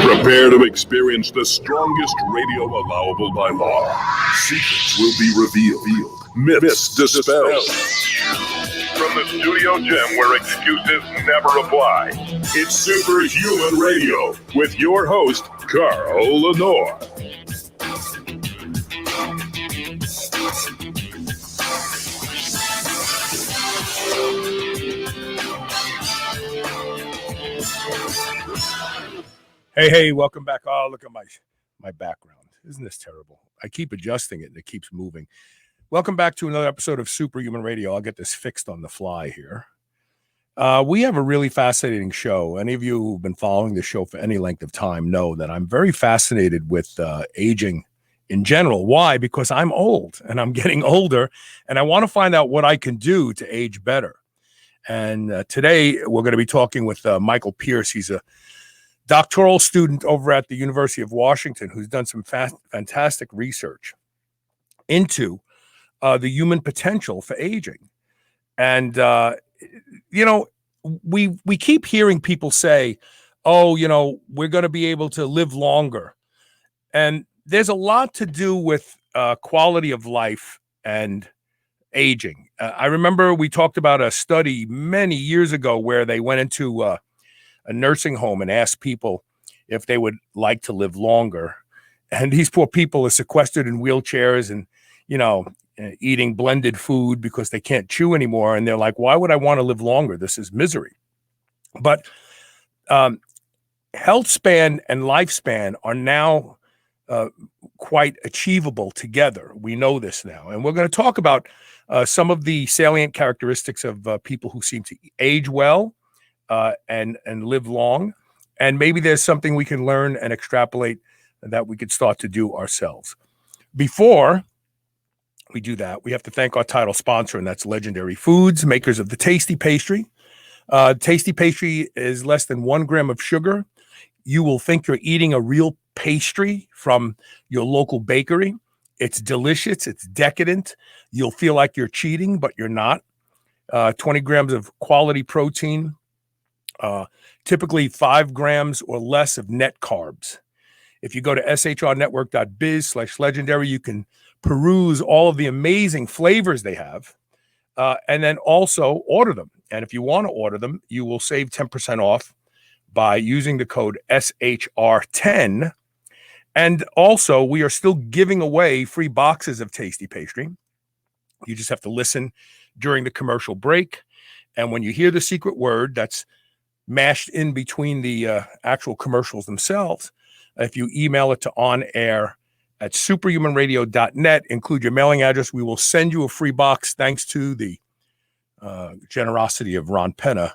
Prepare to experience the strongest radio allowable by law. Secrets will be revealed. Myths dispelled. From the studio gym where excuses never apply, it's Superhuman Radio with your host, Carl Lenore. Hey, welcome back. Oh, look at my background. Isn't this terrible? I keep adjusting it and it keeps moving. Welcome back to another episode of Superhuman Radio. I'll get this fixed on the fly here. We have a really fascinating show. Any of you who've been following the show for any length of time know that I'm very fascinated with aging in general. Why? Because I'm old and I'm getting older and I want to find out what I can do to age better. And today we're going to be talking with Michael Pearce. He's a doctoral student over at the University of Washington who's done some fantastic research into the human potential for aging. And, we keep hearing people say, oh, we're going to be able to live longer. And there's a lot to do with quality of life and aging. I remember we talked about a study many years ago where they went into a nursing home and asked people if they would like to live longer. And these poor people are sequestered in wheelchairs and, eating blended food because they can't chew anymore. And they're like, why would I want to live longer? This is misery. But health span and lifespan are now quite achievable together. We know this now. And we're going to talk about some of the salient characteristics of people who seem to age well and live long. And maybe there's something we can learn and extrapolate that we could start to do ourselves. Before we do that, we have to thank our title sponsor, and that's Legendary Foods, makers of the Tasty Pastry. Tasty Pastry is less than 1 gram of sugar. You will think you're eating a real pastry from your local bakery. It's delicious. It's decadent. You'll feel like you're cheating, but you're not. 20 grams of quality protein, typically 5 grams or less of net carbs. If you go to shrnetwork.biz/legendary, you can peruse all of the amazing flavors they have, and then also order them. And if you want to order them, you will save 10% off by using the code SHR10. And also, we are still giving away free boxes of Tasty Pastry. You just have to listen during the commercial break. And when you hear the secret word that's mashed in between the actual commercials themselves, if you email it to onair@superhumanradio.net, include your mailing address, we will send you a free box thanks to the generosity of Ron Penna,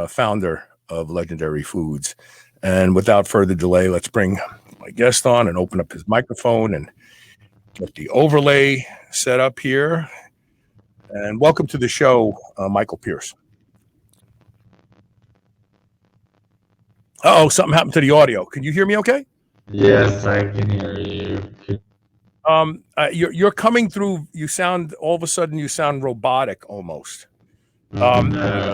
founder of Legendary Foods. And without further delay, let's bring my guest on and open up his microphone and get the overlay set up here. And welcome to the show, Michael Pearce. Uh-oh, something happened to the audio. Can you hear me okay? Yes, I can hear you. You're coming through. All of a sudden, you sound robotic almost. No.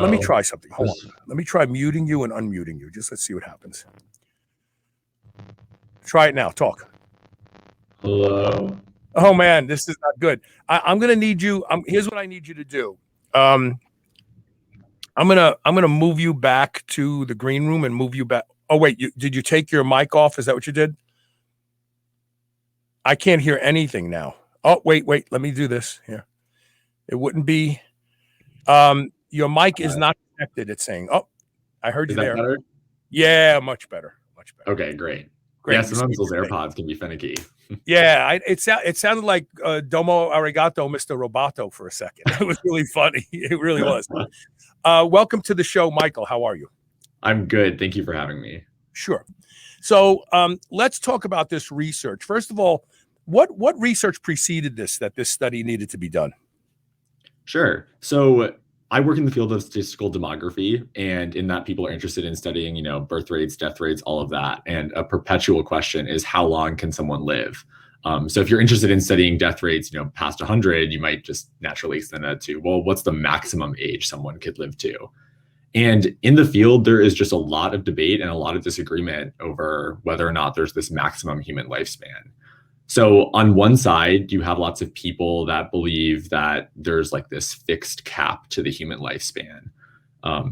Let me try something. Hold on. Let me try muting you and unmuting you. Let's see what happens. Try it now. Talk. Hello. Oh man, this is not good. I'm gonna need you. Here's what I need you to do. I'm gonna move you back to the green room and move you back. Oh wait, did you take your mic off? Is that what you did? I can't hear anything now. Oh wait, let me do this here. It wouldn't be. Your mic is not connected. It's saying. Oh, I heard you Is that there. better? Yeah, much better. Okay, great. Great. Yeah, sometimes those AirPods can be finicky. Yeah, it sounded like Domo Arigato, Mr. Roboto for a second. It was really funny. It really was. Welcome to the show, Michael. How are you? I'm good. Thank you for having me. Sure. So let's talk about this research. First of all, what research preceded that this study needed to be done? Sure. So I work in the field of statistical demography, and in that people are interested in studying, birth rates, death rates, all of that. And a perpetual question is how long can someone live? So if you're interested in studying death rates, past 100, you might just naturally extend that to, well, what's the maximum age someone could live to? And in the field, there is just a lot of debate and a lot of disagreement over whether or not there's this maximum human lifespan. So on one side, you have lots of people that believe that there's like this fixed cap to the human lifespan.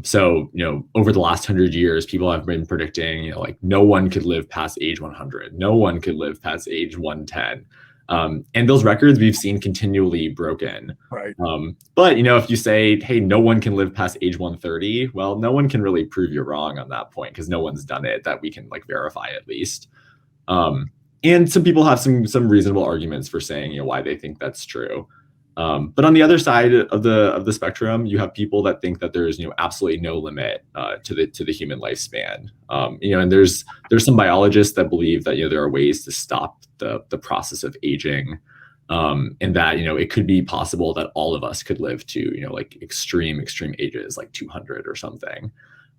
So over the last 100 years, people have been predicting, like no one could live past age 100. No one could live past age 110. And those records we've seen continually broken. Right. But, if you say, hey, no one can live past age 130, well, no one can really prove you wrong on that point because no one's done it that we can verify at least. And some people have some reasonable arguments for saying, why they think that's true. But on the other side of the spectrum, you have people that think that there's absolutely no limit to the human lifespan. And there's some biologists that believe that there are ways to stop the process of aging, and that it could be possible that all of us could live to extreme ages, like 200 or something.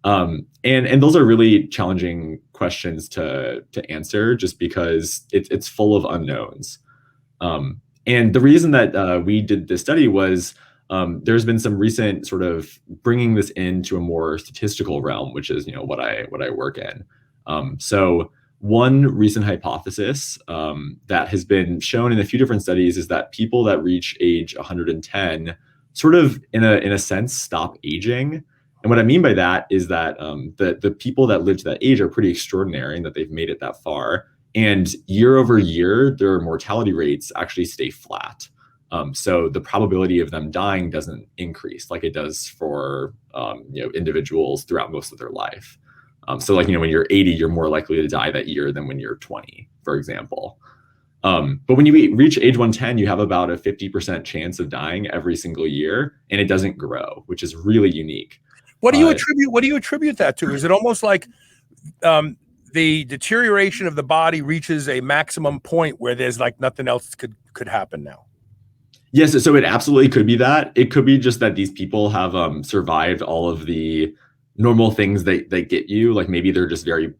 And those are really challenging questions to answer, just because it's full of unknowns. And the reason that we did this study was there's been some recent sort of bringing this into a more statistical realm, which is what I work in. So one recent hypothesis that has been shown in a few different studies is that people that reach age 110 sort of in a sense stop aging. And what I mean by that is that the people that live to that age are pretty extraordinary in that they've made it that far. And year over year, their mortality rates actually stay flat. So the probability of them dying doesn't increase like it does for individuals throughout most of their life. So when you're 80, you're more likely to die that year than when you're 20, for example. But when you reach age 110, you have about a 50% chance of dying every single year, and it doesn't grow, which is really unique. What do you attribute that to? Is it almost like the deterioration of the body reaches a maximum point where there's nothing else could happen now? Yes, so it absolutely could be that. It could be just that these people have survived all of the normal things that get you. Like maybe they're just very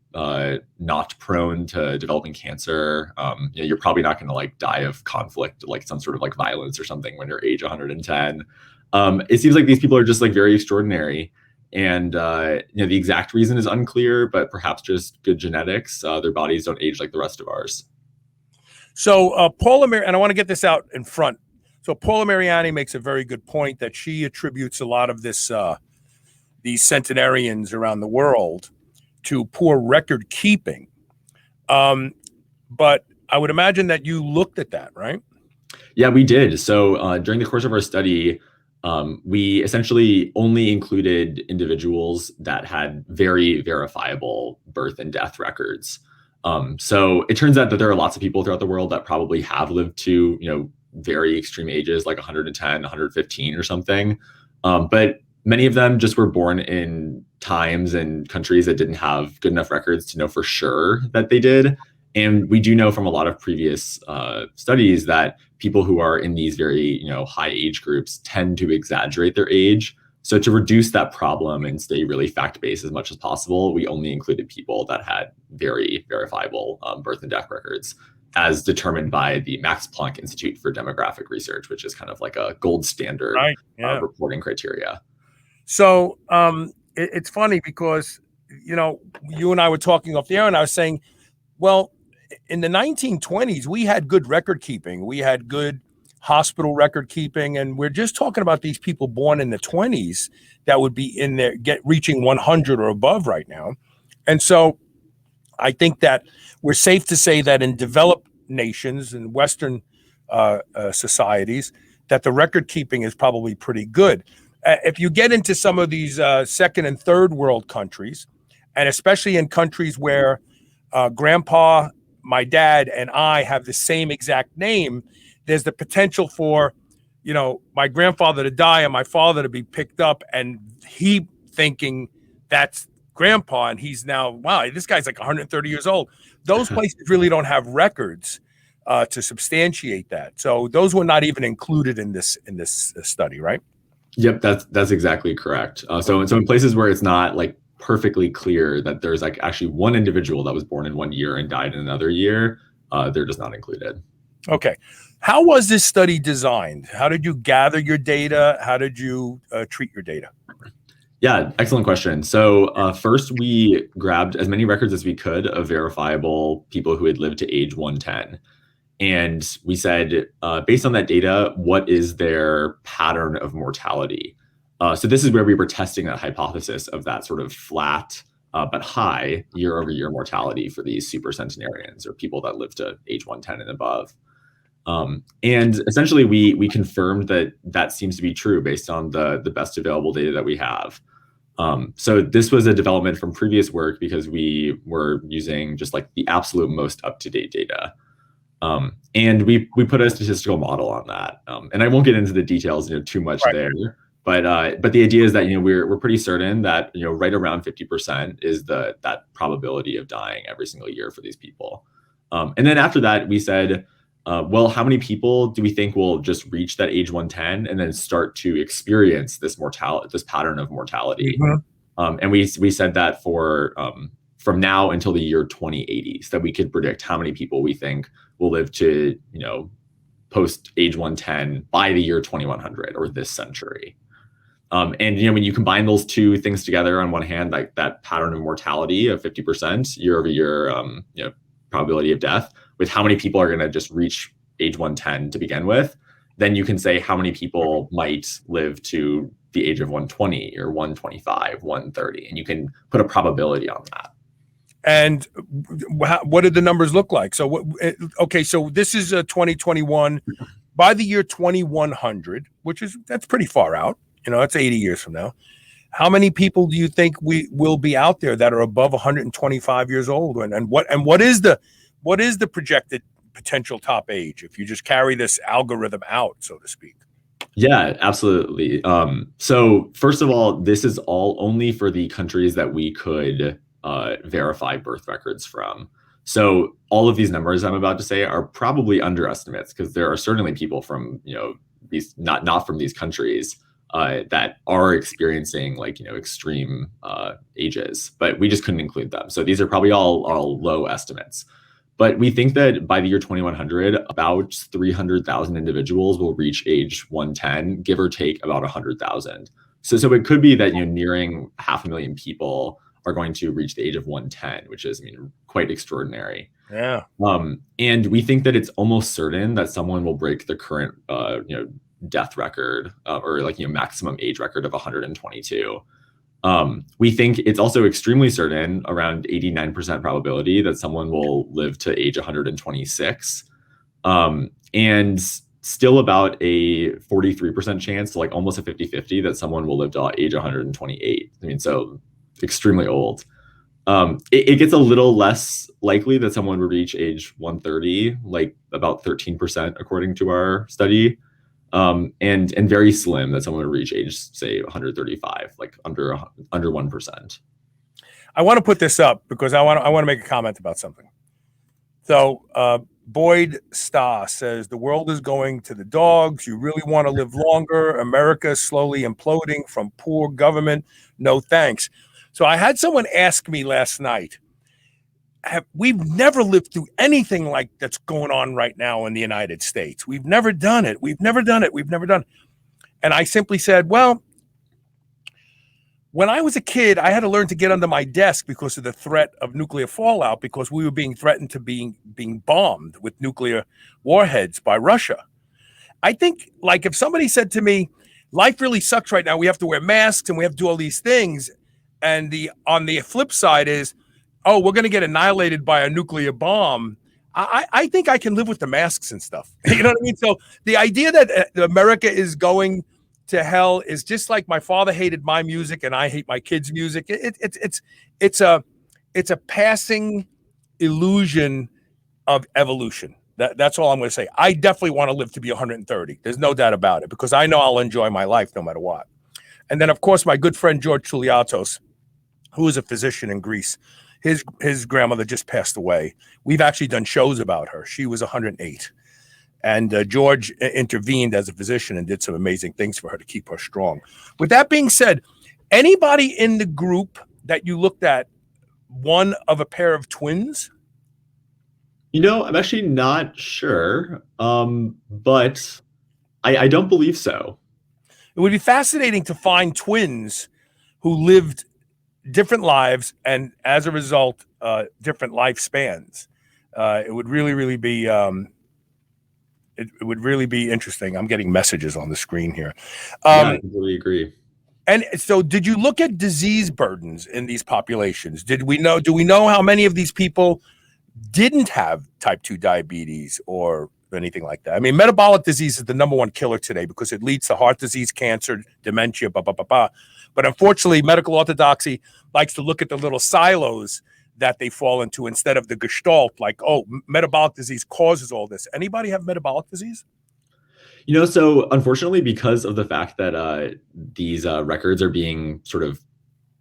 not prone to developing cancer. You're probably not going to die of conflict, like some sort of violence or something when you're age 110. It seems like these people are just very extraordinary. And the exact reason is unclear, but perhaps just good genetics. Their bodies don't age like the rest of ours. So Paula, and I want to get this out in front. So Paula Mariani makes a very good point that she attributes a lot of this these centenarians around the world to poor record keeping. But I would imagine that you looked at that, right? Yeah, we did. So during the course of our study, we essentially only included individuals that had very verifiable birth and death records. So it turns out that there are lots of people throughout the world that probably have lived to, very extreme ages, like 110, 115 or something. But many of them just were born in times and countries that didn't have good enough records to know for sure that they did. And we do know from a lot of previous studies that people who are in these very, high age groups tend to exaggerate their age. So to reduce that problem and stay really fact-based as much as possible, we only included people that had very verifiable birth and death records, as determined by the Max Planck Institute for Demographic Research, which is kind of like a gold standard reporting criteria. So it's funny because, you and I were talking off the air and I was saying, well, in the 1920s, we had good record keeping. We had good hospital record keeping. And we're just talking about these people born in the 20s that would be in there, reaching 100 or above right now. And so I think that we're safe to say that in developed nations and Western societies, that the record keeping is probably pretty good. If you get into some of these second and third world countries, and especially in countries where grandpa, my dad, and I have the same exact name, there's the potential for, my grandfather to die and my father to be picked up, and he thinking that's grandpa, and he's now, wow, this guy's like 130 years old. Those places really don't have records to substantiate that. So those were not even included in this study, right? Yep, that's exactly correct. So in places where it's not like perfectly clear that there's like actually one individual that was born in one year and died in another year, they're just not included. Okay. How was this study designed? How did you gather your data? How did you treat your data? Yeah, excellent question. So first, we grabbed as many records as we could of verifiable people who had lived to age 110. And we said, based on that data, what is their pattern of mortality? So this is where we were testing that hypothesis of that sort of flat but high year-over-year mortality for these supercentenarians, or people that live to age 110 and above. And essentially, we confirmed that seems to be true based on the best available data that we have. So this was a development from previous work because we were using just like the absolute most up-to-date data. And we put a statistical model on that. And I won't get into the details, too much there. But the idea is that we're pretty certain that right around 50% is that probability of dying every single year for these people. And then after that, we said, well, how many people do we think will just reach that age 110 and then start to experience this pattern of mortality? Mm-hmm. And we said that for from now until the year 2080, so that we could predict how many people we think will live to post age 110 by the year 2100 or this century. And when you combine those two things together, on one hand, like that pattern of mortality of 50% year over year, probability of death, with how many people are going to just reach age 110 to begin with, then you can say how many people might live to the age of 120 or 125, 130, and you can put a probability on that. And what did the numbers look like? So, so this is 2021. By the year 2100, that's pretty far out. That's 80 years from now. How many people do you think we will be out there that are above 125 years old? And what is the projected potential top age if you just carry this algorithm out, so to speak? Yeah, absolutely. So first of all, this is all only for the countries that we could verify birth records from. So all of these numbers I'm about to say are probably underestimates, because there are certainly people from these not from these countries that are experiencing extreme ages, but we just couldn't include them. So these are probably all low estimates. But we think that by the year 2100, about 300,000 individuals will reach age 110, give or take about 100,000. So it could be that nearing 500,000 people are going to reach the age of 110, which is quite extraordinary. Yeah. And we think that it's almost certain that someone will break the current death record or maximum age record of 122. We think it's also extremely certain, around 89% probability, that someone will live to age 126. And still about a 43% chance, almost a 50-50, that someone will live to age 128. So extremely old. It gets a little less likely that someone would reach age 130, about 13% according to our study. And very slim that someone would reach age, say, 135, under 1%. I want to put this up because I want to make a comment about something. So Boyd Starr says, the world is going to the dogs. You really want to live longer. America is slowly imploding from poor government. No thanks. So I had someone ask me last night, we've never lived through anything like that's going on right now in the United States. We've never done it. We've never done it. And I simply said, well, when I was a kid, I had to learn to get under my desk because of the threat of nuclear fallout, because we were being threatened to being bombed with nuclear warheads by Russia. I think, like, if somebody said to me, life really sucks right now, we have to wear masks and we have to do all these things, and on the flip side is, oh, we're going to get annihilated by a nuclear bomb, I think I can live with the masks and stuff. You know what I mean? So the idea that America is going to hell is just like my father hated my music and I hate my kids' music. It's a passing illusion of evolution. That's all I'm going to say. I definitely want to live to be 130. There's no doubt about it, because I know I'll enjoy my life no matter what. And then, of course, my good friend George Touliatos, who is a physician in Greece, his grandmother just passed away. We've actually done shows about her. She was 108. And George intervened as a physician and did some amazing things for her to keep her strong. With that being said, anybody in the group that you looked at, one of a pair of twins? I'm actually not sure, but I don't believe so. It would be fascinating to find twins who lived different lives and, as a result, different lifespans. It would really be it would really be interesting. I'm getting messages on the screen here. I completely agree. And so, did you look at disease burdens in these populations? Do we know how many of these people didn't have type 2 diabetes or anything like that? I mean, metabolic disease is the number one killer today because it leads to heart disease, cancer, dementia, But unfortunately, medical orthodoxy likes to look at the little silos that they fall into instead of the gestalt, like, oh, metabolic disease causes all this. Anybody have metabolic disease? So unfortunately, because of the fact that these records are being sort of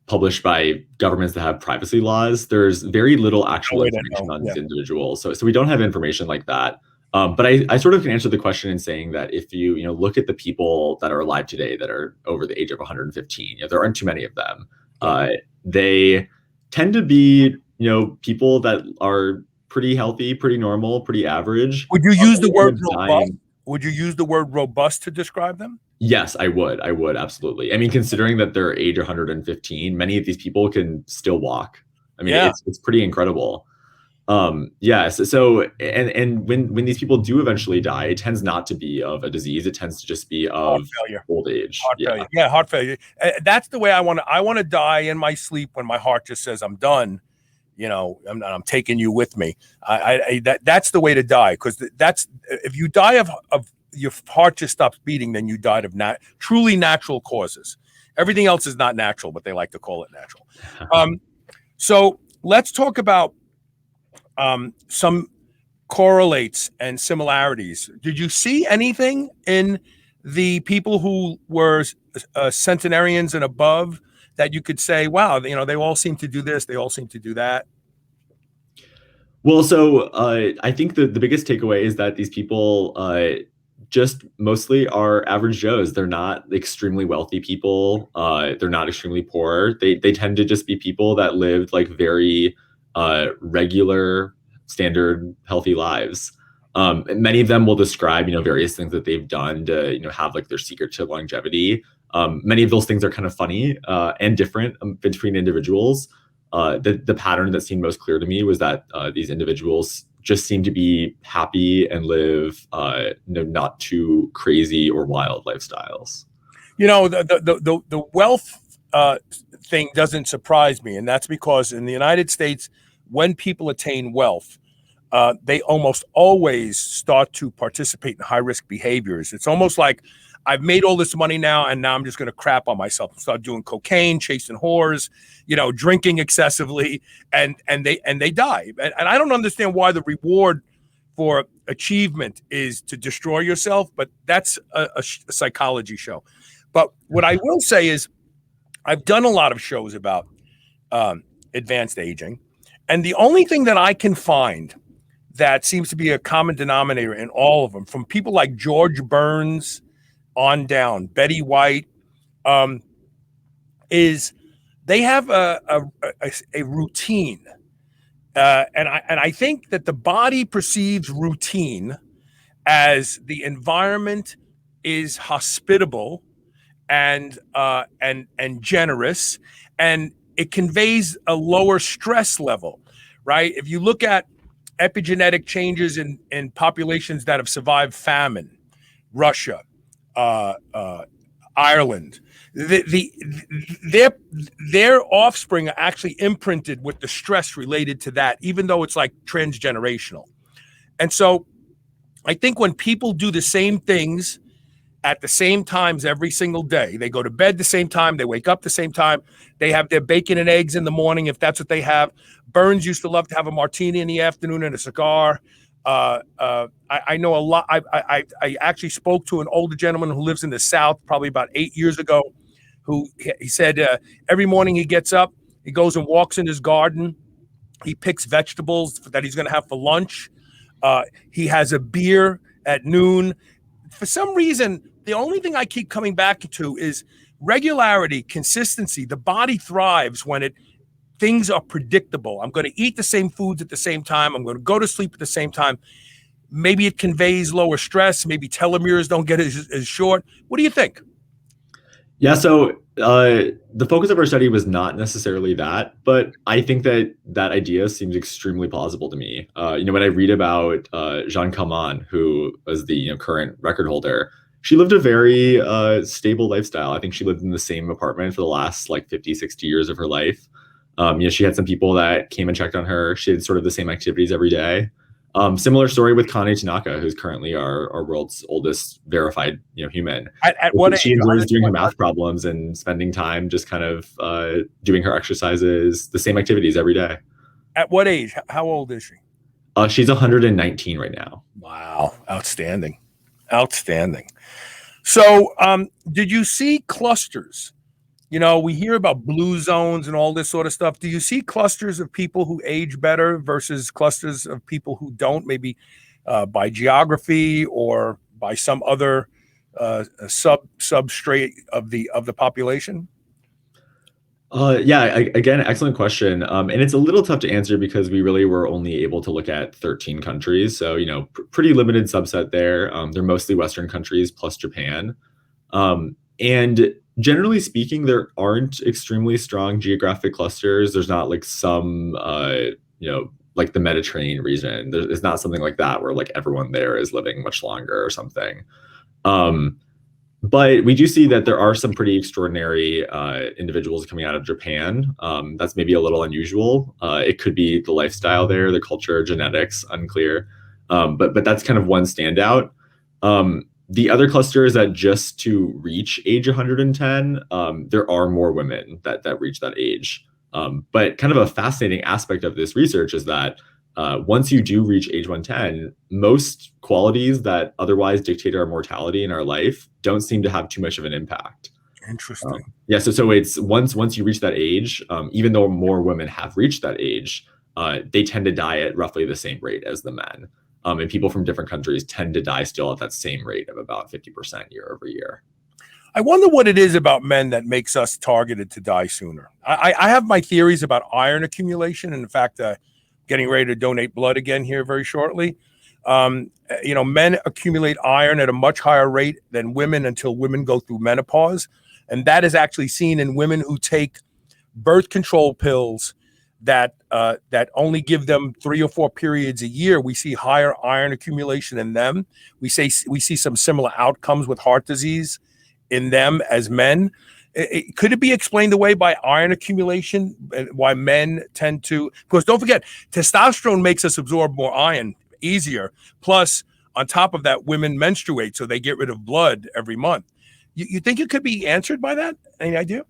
published by governments that have privacy laws, there's very little actual information on these individuals. So we don't have information like that. But I sort of can answer the question in saying that if you look at the people that are alive today that are over the age of 115, there aren't too many of them. They tend to be people that are pretty healthy, pretty normal, pretty average. Would you use the word robust? Would you use the word robust to describe them? Yes, I would. I would, absolutely. I mean, considering that they're age 115, many of these people can still walk. I mean, it's pretty incredible. Yes. So, and when these people do eventually die, it tends not to be of a disease. It tends to just be of old age. Heart failure. Yeah, heart failure. That's the way I want to. I want to die in my sleep when my heart just says I'm done. I'm taking you with me. That's the way to die, because that's, if you die of your heart just stops beating, then you died of truly natural causes. Everything else is not natural, but they like to call it natural. So let's talk about some correlates and similarities. Did you see anything in the people who were centenarians and above that you could say, wow, they all seem to do this, they all seem to do that? Well, so I think the biggest takeaway is that these people just mostly are average Joes. They're not extremely wealthy people. They're not extremely poor. They tend to just be people that lived like very regular, standard, healthy lives. Many of them will describe, various things that they've done to, have like their secret to longevity. Many of those things are kind of funny and different between individuals. The pattern that seemed most clear to me was that these individuals just seem to be happy and live not too crazy or wild lifestyles. The wealth thing doesn't surprise me, and that's because in the United States, when people attain wealth, they almost always start to participate in high-risk behaviors. It's almost like, I've made all this money now, and now I'm just going to crap on myself. Start doing cocaine, chasing whores, drinking excessively, and they die. And I don't understand why the reward for achievement is to destroy yourself, but that's a psychology show. But what I will say is, I've done a lot of shows about advanced aging, and the only thing that I can find that seems to be a common denominator in all of them, from people like George Burns on down, Betty White, is they have a routine, and I think that the body perceives routine as the environment is hospitable and generous, and it conveys a lower stress level, right? If you look at epigenetic changes in populations that have survived famine, Russia, Ireland, their offspring are actually imprinted with the stress related to that, even though it's like transgenerational. And so I think when people do the same things at the same times every single day, they go to bed the same time, they wake up the same time, they have their bacon and eggs in the morning, if that's what they have. Burns used to love to have a martini in the afternoon and a cigar. I know a lot. I actually spoke to an older gentleman who lives in the South probably about 8 years ago, who he said every morning he gets up, he goes and walks in his garden, he picks vegetables that he's going to have for lunch. He has a beer at noon. For some reason, the only thing I keep coming back to is regularity, consistency. The body thrives when things are predictable. I'm going to eat the same foods at the same time. I'm going to go to sleep at the same time. Maybe it conveys lower stress. Maybe telomeres don't get as short. What do you think? Yeah, so the focus of our study was not necessarily that, but I think that idea seems extremely plausible to me. When I read about Jeanne Calment, who was the current record holder, she lived a very stable lifestyle. I think she lived in the same apartment for the last like 50, 60 years of her life. She had some people that came and checked on her. She did sort of the same activities every day. Similar story with Kane Tanaka, who's currently our world's oldest verified human. At what age? She enjoys doing her math problems and spending time just kind of doing her exercises, the same activities every day. At what age? How old is she? She's 119 right now. Wow. Outstanding. So did you see clusters? We hear about blue zones and all this sort of stuff. Do you see clusters of people who age better versus clusters of people who don't, maybe by geography or by some other substrate of the population? Again, excellent question. And it's a little tough to answer because we really were only able to look at 13 countries. So, pretty limited subset there. They're mostly Western countries plus Japan. And generally speaking, there aren't extremely strong geographic clusters. There's not like some, like the Mediterranean region. There's not something like that where like everyone there is living much longer or something. But we do see that there are some pretty extraordinary individuals coming out of Japan. That's maybe a little unusual. It could be the lifestyle there, the culture, genetics, unclear. But that's kind of one standout. The other cluster is that just to reach age 110, there are more women that reach that age. But kind of a fascinating aspect of this research is that once you do reach age 110, most qualities that otherwise dictate our mortality in our life don't seem to have too much of an impact. Interesting. So it's once you reach that age, even though more women have reached that age, they tend to die at roughly the same rate as the men. And people from different countries tend to die still at that same rate of about 50% year over year. I wonder what it is about men that makes us targeted to die sooner. I have my theories about iron accumulation. And in fact, getting ready to donate blood again here very shortly. Men accumulate iron at a much higher rate than women until women go through menopause. And that is actually seen in women who take birth control pills that only give them 3 or 4 periods a year. We see higher iron accumulation in them. We see some similar outcomes with heart disease in them as men. Could it be explained away by iron accumulation, why men tend to, because don't forget, testosterone makes us absorb more iron easier. Plus, on top of that, women menstruate, so they get rid of blood every month. You think it could be answered by that? Any idea?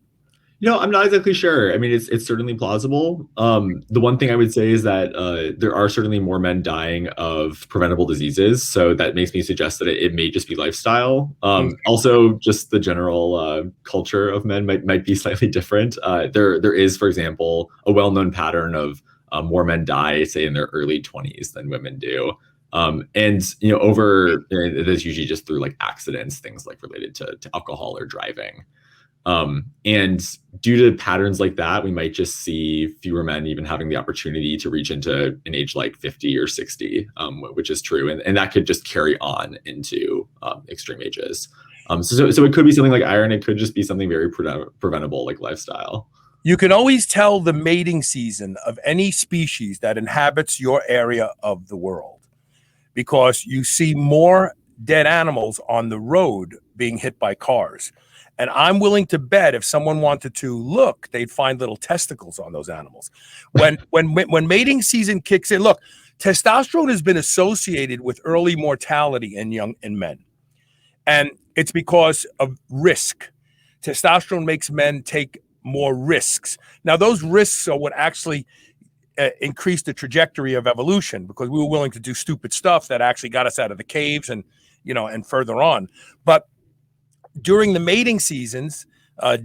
I'm not exactly sure. I mean, it's certainly plausible. The one thing I would say is that there are certainly more men dying of preventable diseases. So that makes me suggest that it may just be lifestyle. Also, just the general culture of men might be slightly different. There is, for example, a well-known pattern of more men die, say, in their early 20s than women do. That's usually just through like accidents, things like related to alcohol or driving. And due to patterns like that, we might just see fewer men even having the opportunity to reach into an age like 50 or 60, which is true. And that could just carry on into extreme ages. So it could be something like iron. It could just be something very preventable, like lifestyle. You can always tell the mating season of any species that inhabits your area of the world because you see more dead animals on the road being hit by cars. And I'm willing to bet if someone wanted to look, they'd find little testicles on those animals. When mating season kicks in, look, testosterone has been associated with early mortality in men. And it's because of risk. Testosterone makes men take more risks. Now, those risks are what actually increased the trajectory of evolution because we were willing to do stupid stuff that actually got us out of the caves and further on. But during the mating seasons,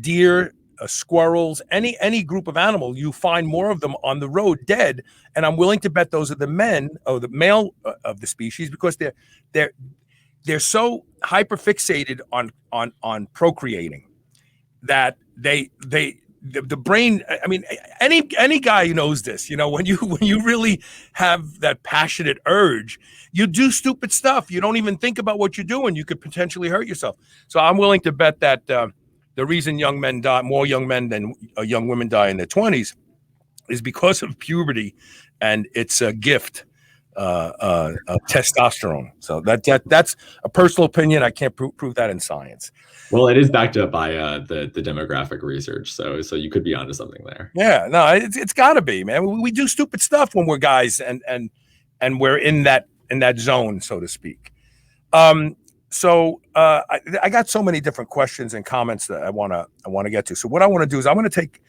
deer, squirrels, any group of animal, you find more of them on the road dead. And I'm willing to bet those are the men or the male of the species because they're so hyperfixated on procreating that the brain. I mean, any guy who knows this, when you really have that passionate urge, you do stupid stuff. You don't even think about what you're doing. You could potentially hurt yourself. So I'm willing to bet that the reason young men die, more young men than young women die in their 20s, is because of puberty, and it's a gift. Testosterone. So that's a personal opinion. I can't prove that in science. Well, it is backed up by the demographic research, so you could be onto something there. Yeah, no, it's got to be, man. We do stupid stuff when we're guys, and we're in that zone, so to speak. So I got so many different questions and comments that I want to get to. So what I want to do is I want to take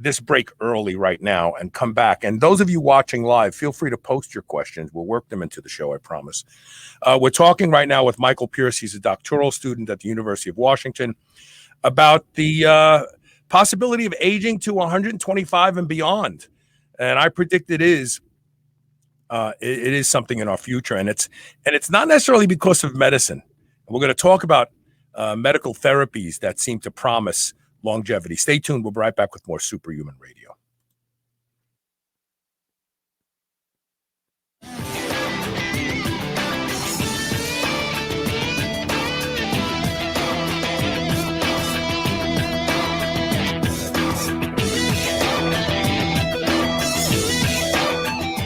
this break early right now and come back. And those of you watching live, feel free to post your questions. We'll work them into the show, I promise. We're talking right now with Michael Pearce. He's a doctoral student at the University of Washington about the possibility of aging to 125 and beyond. And I predict it is something in our future. And it's not necessarily because of medicine. And we're going to talk about medical therapies that seem to promise longevity. Stay tuned. We'll be right back with more Superhuman Radio.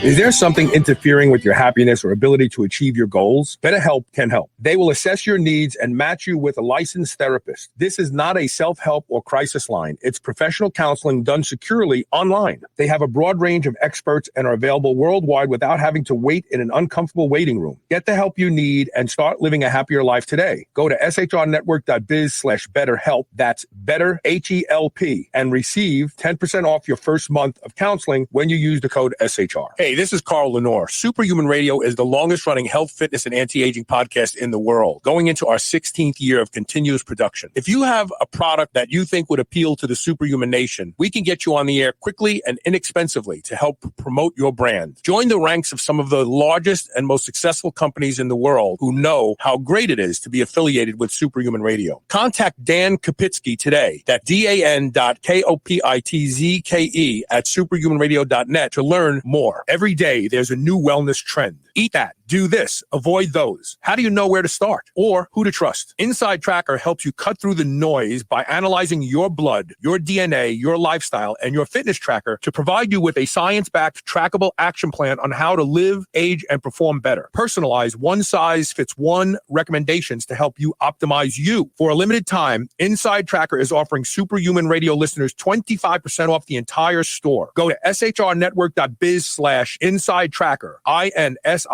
Is there something interfering with your happiness or ability to achieve your goals? BetterHelp can help. They will assess your needs and match you with a licensed therapist. This is not a self-help or crisis line. It's professional counseling done securely online. They have a broad range of experts and are available worldwide without having to wait in an uncomfortable waiting room. Get the help you need and start living a happier life today. Go to shrnetwork.biz/betterhelp. That's better, HELP, and receive 10% off your first month of counseling when you use the code SHR. Hey, this is Carl Lenore. Superhuman Radio is the longest running health, fitness, and anti-aging podcast in the world, going into our 16th year of continuous production. If you have a product that you think would appeal to the Superhuman Nation, we can get you on the air quickly and inexpensively to help promote your brand. Join the ranks of some of the largest and most successful companies in the world who know how great it is to be affiliated with Superhuman Radio. Contact Dan Kapitsky today. That's DAN.KOPITZKE at superhumanradio.net to learn more. Every day, there's a new wellness trend. Eat that. Do this. Avoid those. How do you know where to start or who to trust? Inside Tracker helps you cut through the noise by analyzing your blood, your DNA, your lifestyle, and your fitness tracker to provide you with a science-backed, trackable action plan on how to live, age, and perform better. Personalized, one-size-fits-one recommendations to help you optimize you. For a limited time, Inside Tracker is offering Superhuman Radio listeners 25% off the entire store. Go to shrnetwork.biz/inside tracker, INSIDETRACKER,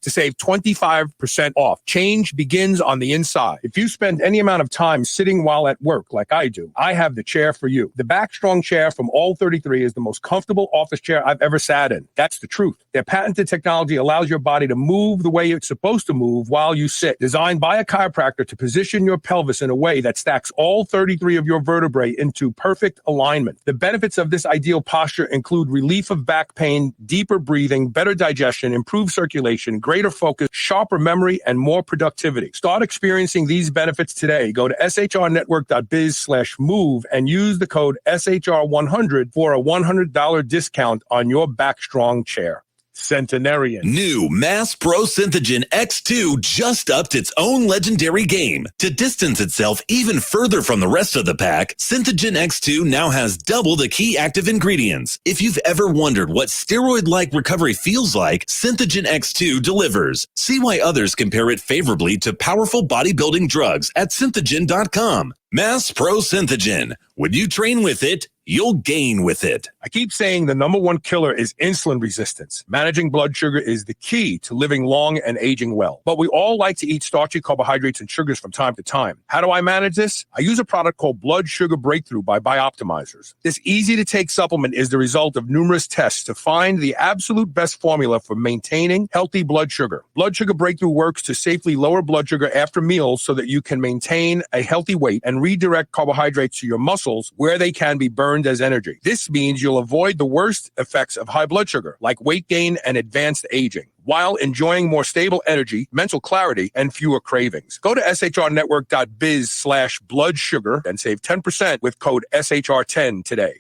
to save 25% off. Change begins on the inside. If you spend any amount of time sitting while at work, like I do, I have the chair for you. The Backstrong chair from All 33 is the most comfortable office chair I've ever sat in. That's the truth. Their patented technology allows your body to move the way it's supposed to move while you sit. Designed by a chiropractor to position your pelvis in a way that stacks all 33 of your vertebrae into perfect alignment. The benefits of this ideal posture include relief of back pain, deeper breathing, better digestion, improved circulation, greater focus, sharper memory, and more productivity. Start experiencing these benefits today. Go to shrnetwork.biz/move and use the code SHR100 for a $100 discount on your Backstrong chair. Centenarians. New Mass Pro Synthogen X2 just upped its own legendary game. To distance itself even further from the rest of the pack, Synthogen X2 now has double the key active ingredients. If you've ever wondered what steroid-like recovery feels like, Synthogen X2 delivers. See why others compare it favorably to powerful bodybuilding drugs at synthogen.com. Mass Pro Synthogen. When you train with it, you'll gain with it. I keep saying the number one killer is insulin resistance. Managing blood sugar is the key to living long and aging well. But we all like to eat starchy carbohydrates and sugars from time to time. How do I manage this? I use a product called Blood Sugar Breakthrough by Bioptimizers. This easy-to-take supplement is the result of numerous tests to find the absolute best formula for maintaining healthy blood sugar. Blood Sugar Breakthrough works to safely lower blood sugar after meals so that you can maintain a healthy weight and redirect carbohydrates to your muscles where they can be burned as energy. This means you'll avoid the worst effects of high blood sugar, like weight gain and advanced aging, while enjoying more stable energy, mental clarity, and fewer cravings. Go to shrnetwork.biz/blood sugar and save 10% with code SHR10 today.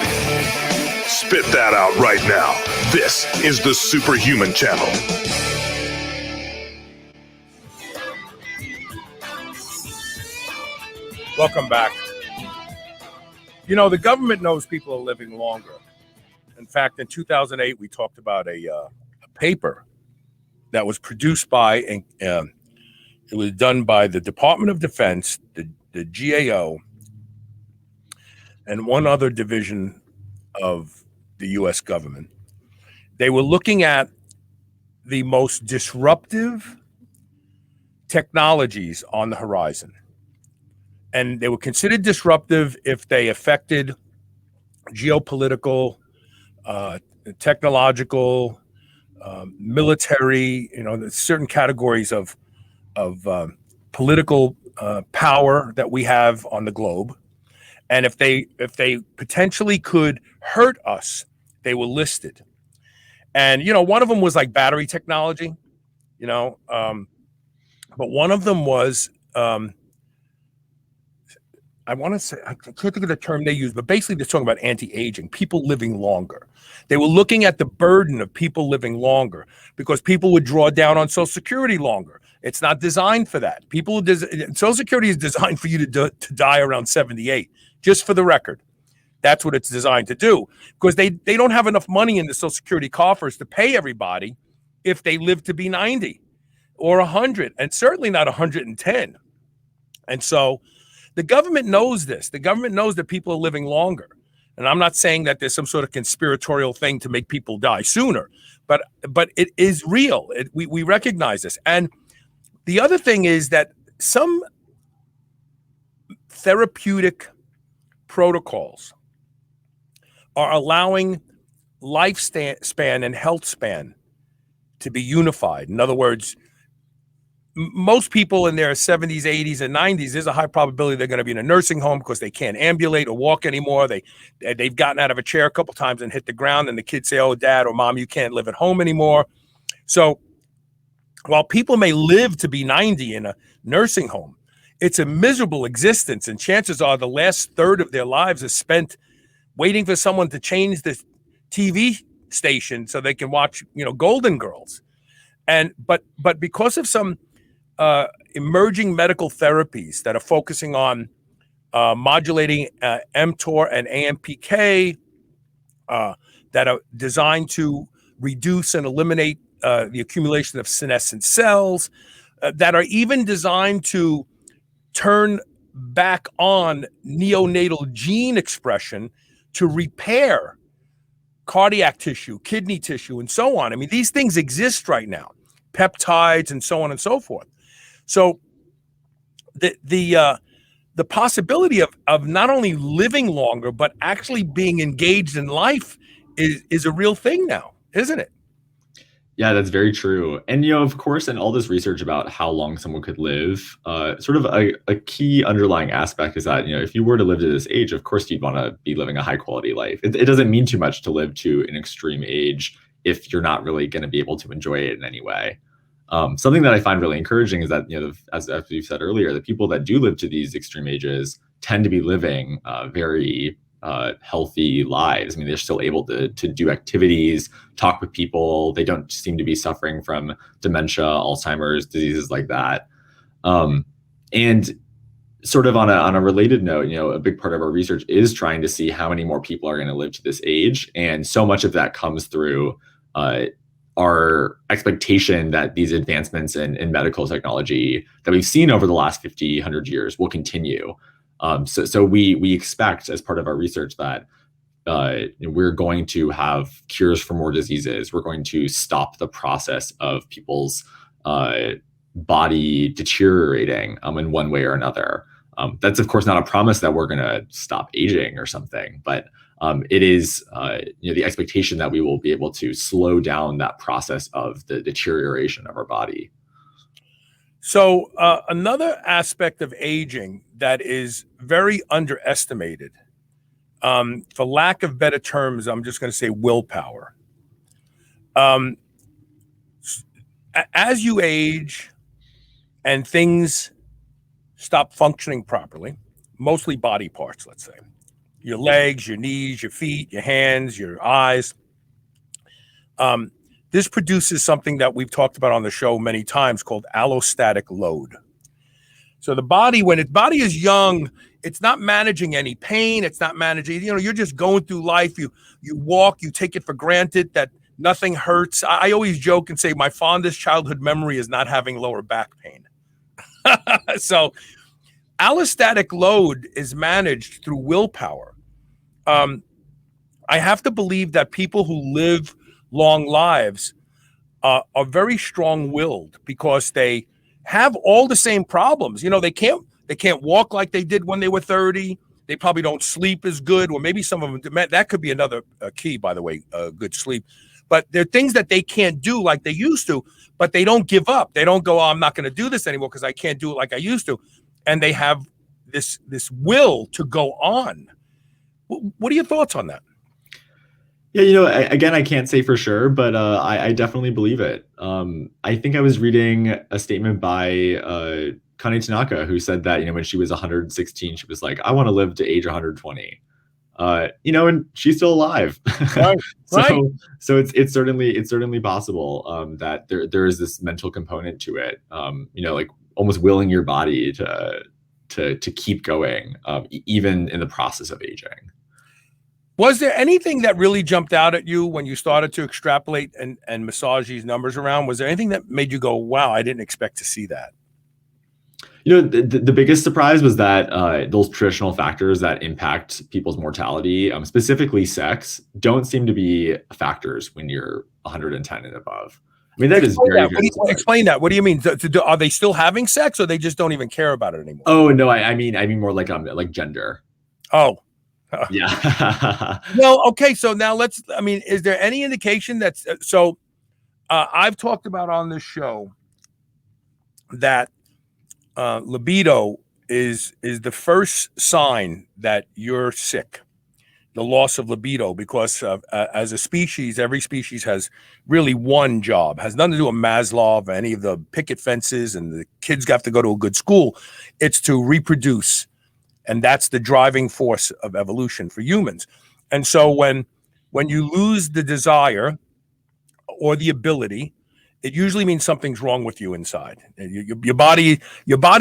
Spit that out right now. This is the Superhuman Channel. Welcome back. You know, the government knows people are living longer. In fact, in 2008, we talked about a paper that was produced by, it was done by the Department of Defense, the GAO, and one other division of the U.S. government. They were looking at the most disruptive technologies on the horizon. And they were considered disruptive if they affected geopolitical, technological, military, certain categories of political power that we have on the globe. And if they potentially could hurt us, they were listed. And, one of them was like battery technology, but one of them was, I want to say, I can't think of the term they use, but basically they're talking about anti-aging, people living longer. They were looking at the burden of people living longer because people would draw down on Social Security longer. It's not designed for that. Social Security is designed for you to die around 78, just for the record. That's what it's designed to do, because they don't have enough money in the Social Security coffers to pay everybody if they live to be 90 or 100, and certainly not 110. And so the government knows this. The government knows that people are living longer. And I'm not saying that there's some sort of conspiratorial thing to make people die sooner, but it is real. We recognize this. And the other thing is that some therapeutic protocols are allowing lifespan and health span to be unified. In other words, most people in their 70s, 80s, and 90s, there's a high probability they're going to be in a nursing home because they can't ambulate or walk anymore. They've gotten out of a chair a couple times and hit the ground, and the kids say, "Oh, Dad or Mom, you can't live at home anymore." So while people may live to be 90 in a nursing home, it's a miserable existence, and chances are the last third of their lives is spent waiting for someone to change the TV station so they can watch, Golden Girls. But because of some emerging medical therapies that are focusing on modulating mTOR and AMPK that are designed to reduce and eliminate the accumulation of senescent cells, that are even designed to turn back on neonatal gene expression to repair cardiac tissue, kidney tissue, and so on. I mean, these things exist right now, peptides and so on and so forth. So the possibility of not only living longer, but actually being engaged in life is a real thing now, isn't it? Yeah, that's very true. And, of course, in all this research about how long someone could live, sort of a key underlying aspect is that, if you were to live to this age, of course, you'd want to be living a high quality life. It doesn't mean too much to live to an extreme age if you're not really going to be able to enjoy it in any way. Something that I find really encouraging is that, as we've said earlier, the people that do live to these extreme ages tend to be living very healthy lives. I mean, they're still able to do activities, talk with people. They don't seem to be suffering from dementia, Alzheimer's, diseases like that. And sort of on a related note, a big part of our research is trying to see how many more people are going to live to this age. And so much of that comes through our expectation that these advancements in medical technology that we've seen over the last 50, 100 years will continue. So we expect, as part of our research, that we're going to have cures for more diseases. We're going to stop the process of people's body deteriorating in one way or another. That's, of course, not a promise that we're going to stop aging or something, but it is the expectation that we will be able to slow down that process of the deterioration of our body. So another aspect of aging that is very underestimated, for lack of better terms, I'm just going to say willpower. As you age and things stop functioning properly, mostly body parts, let's say, your legs, your knees, your feet, your hands, your eyes, this produces something that we've talked about on the show many times called allostatic load. So the body, when its body is young, it's not managing any pain. It's not managing, you're just going through life. You walk, you take it for granted that nothing hurts. I always joke and say my fondest childhood memory is not having lower back pain. So allostatic load is managed through willpower. I have to believe that people who live long lives are very strong-willed because they have all the same problems. They can't walk like they did when they were 30. They probably don't sleep as good, or maybe some of them, that could be another key, by the way, good sleep. But there are things that they can't do like they used to, but they don't give up. They don't go, I'm not going to do this anymore because I can't do it like I used to. And they have this will to go on. What are your thoughts on that? Yeah, again, I can't say for sure, but I definitely believe it. I think I was reading a statement by Kane Tanaka, who said that, when she was 116, she was like, I want to live to age 120. And she's still alive. Right. So it's certainly possible that there is this mental component to it. Like almost willing your body to keep going, even in the process of aging. Was there anything that really jumped out at you when you started to extrapolate and massage these numbers around? Was there anything that made you go, wow, I didn't expect to see that? The biggest surprise was that those traditional factors that impact people's mortality, specifically sex, don't seem to be factors when you're 110 and above. I mean, that is very explain that. What do you mean? Are they still having sex, or they just don't even care about it anymore? Oh, no, I mean more like gender. Oh. Yeah. Well, okay. So now is there any indication that's I've talked about on this show that libido is the first sign that you're sick, the loss of libido, because as a species, every species has really one job, has nothing to do with Maslow or any of the picket fences and the kids have to go to a good school. It's to reproduce. And that's the driving force of evolution for humans. And so when you lose the desire or the ability, it usually means something's wrong with you inside. Your body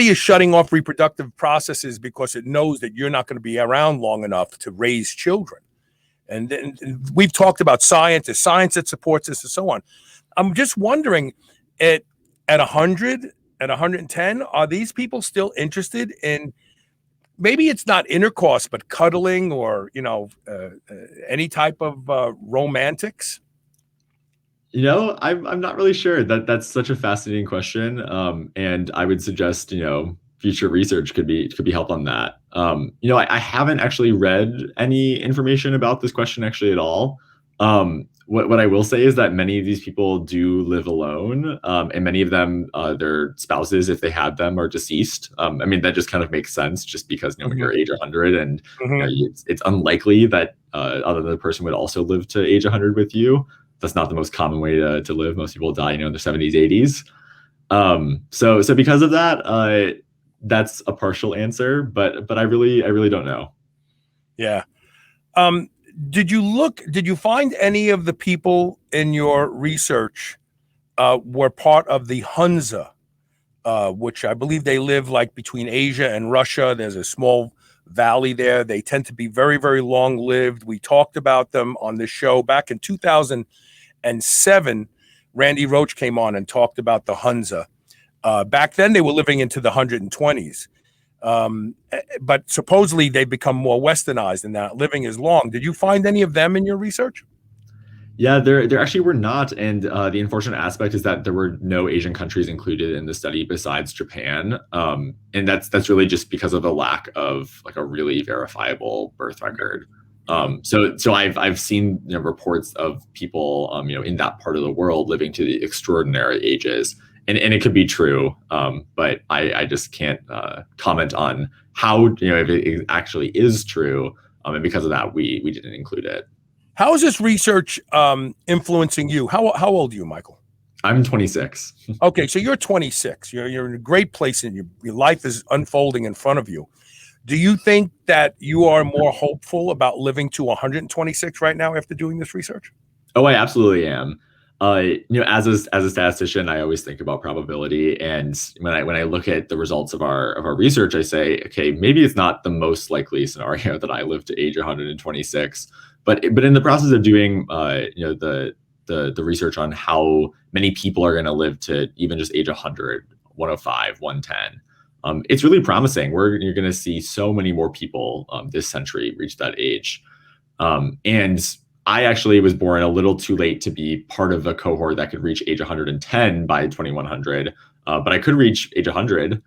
is shutting off reproductive processes because it knows that you're not going to be around long enough to raise children. And we've talked about science that supports this and so on. I'm just wondering, at 100, at 110, are these people still interested in, maybe it's not intercourse, but cuddling or, any type of romantics? I'm not really sure. That's such a fascinating question. And I would suggest, future research could be help on that. I haven't actually read any information about this question actually at all. What I will say is that many of these people do live alone, and many of them, their spouses, if they had them, are deceased. I mean, that just kind of makes sense, just because when you're age 100, and it's unlikely that another person would also live to age 100 with you. That's not the most common way to live. Most people die, in their 70s, 80s. So because of that, that's a partial answer, but I really don't know. Yeah. Did you find any of the people in your research were part of the Hunza, which I believe they live like between Asia and Russia? There's a small valley there. They tend to be very, very long lived. We talked about them on this show back in 2007. Randy Roach came on and talked about the Hunza. Back then, they were living into the 120s. But supposedly they've become more westernized and not living as long. Did you find any of them in your research? Yeah, there actually were not, and the unfortunate aspect is that there were no Asian countries included in the study besides Japan, and that's really just because of the lack of like a really verifiable birth record. So I've seen reports of people in that part of the world living to the extraordinary ages, and it could be true, but I just can't comment on how if it actually is true, and because of that we didn't include it. How is this research influencing you? How old are you, Michael? I'm 26. Okay, so you're 26. You're in a great place, and your life is unfolding in front of you. Do you think that you are more hopeful about living to 126 right now after doing this research? Oh, I absolutely am. As a statistician, I always think about probability, and when I look at the results of our research, I say, okay, maybe it's not the most likely scenario that I live to age 126. But in the process of doing the research on how many people are going to live to even just age 100, 105, 110, it's really promising. You're going to see so many more people this century reach that age. And I actually was born a little too late to be part of a cohort that could reach age 110 by 2100, but I could reach age 100.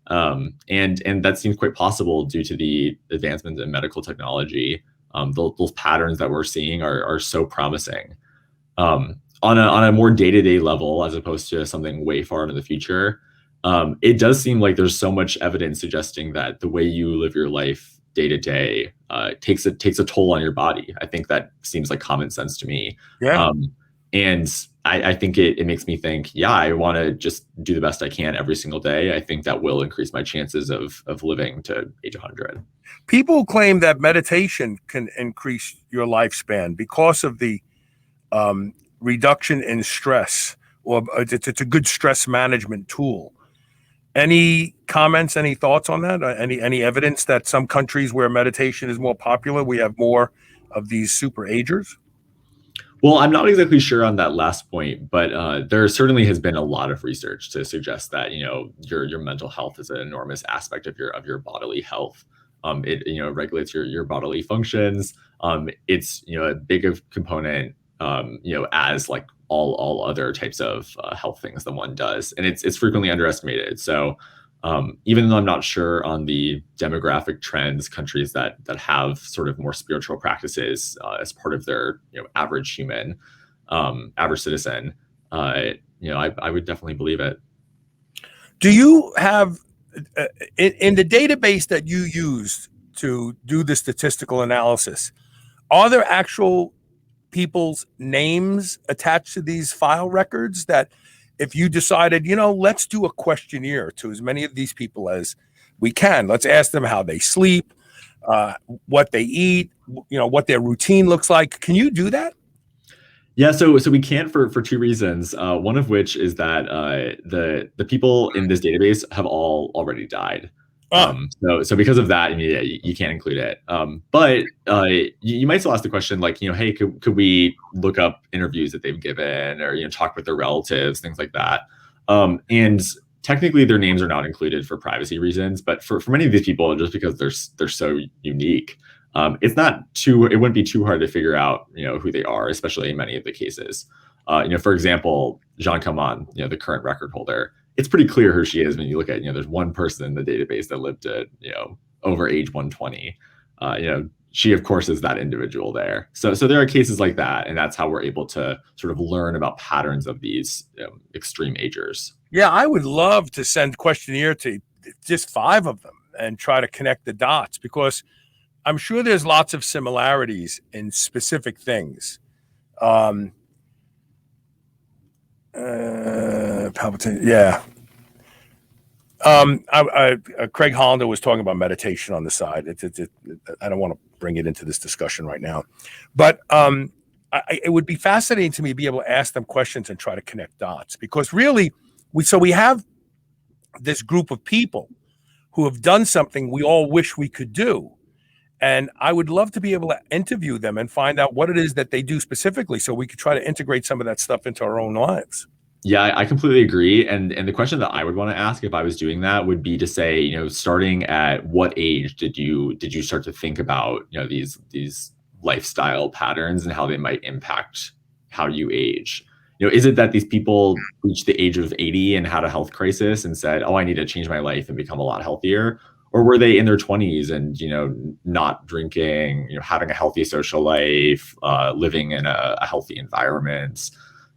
And that seems quite possible due to the advancements in medical technology. Those patterns that we're seeing are so promising. On a more day-to-day level, as opposed to something way far into the future, it does seem like there's so much evidence suggesting that the way you live your life day to day takes a toll on your body. I think that seems like common sense to me. Yeah. And I think it makes me think, yeah, I want to just do the best I can every single day. I think that will increase my chances of living to age 100. People claim that meditation can increase your lifespan because of the reduction in stress, or it's a good stress management tool. Any comments, any thoughts on that? Any evidence that some countries where meditation is more popular, we have more of these super agers? Well, I'm not exactly sure on that last point, but there certainly has been a lot of research to suggest that your mental health is an enormous aspect of your bodily health. It regulates your bodily functions. It's a big component as like all other types of health things that one does, and it's frequently underestimated. So even though I'm not sure on the demographic trends, countries that have sort of more spiritual practices as part of their average human, average citizen, I would definitely believe it. Do you have in the database that you used to do the statistical analysis, are there actual people's names attached to these file records that if you decided, let's do a questionnaire to as many of these people as we can, let's ask them how they sleep, what they eat, what their routine looks like. Can you do that? Yeah, so we can't for two reasons. One of which is that the people in this database have all already died. So because of that, you can't include it. But you might still ask the question, like, hey, could we look up interviews that they've given, or talk with their relatives, things like that. And technically, their names are not included for privacy reasons. But for many of these people, just because they're so unique, it wouldn't be too hard to figure out who they are, especially in many of the cases. For example, Jeanne Calment, the current record holder, it's pretty clear who she is when you look at, there's one person in the database that lived to, over age 120. She of course is that individual there. So there are cases like that, and that's how we're able to sort of learn about patterns of these extreme agers. Yeah, I would love to send questionnaire to just 5 of them and try to connect the dots, because I'm sure there's lots of similarities in specific things. Palpitation, yeah. Craig Hollander was talking about meditation on the side. I don't want to bring it into this discussion right now. But it would be fascinating to me to be able to ask them questions and try to connect dots, because really we have this group of people who have done something we all wish we could do. And I would love to be able to interview them and find out what it is that they do specifically, so we could try to integrate some of that stuff into our own lives. Yeah, I completely agree. And the question that I would want to ask if I was doing that would be to say, you know, starting at what age did you start to think about, you know, these lifestyle patterns and how they might impact how you age? You know, is it that these people reached the age of 80 and had a health crisis and said, oh, I need to change my life and become a lot healthier? Or were they in their 20s and, you know, not drinking, you know, having a healthy social life, living in a healthy environment?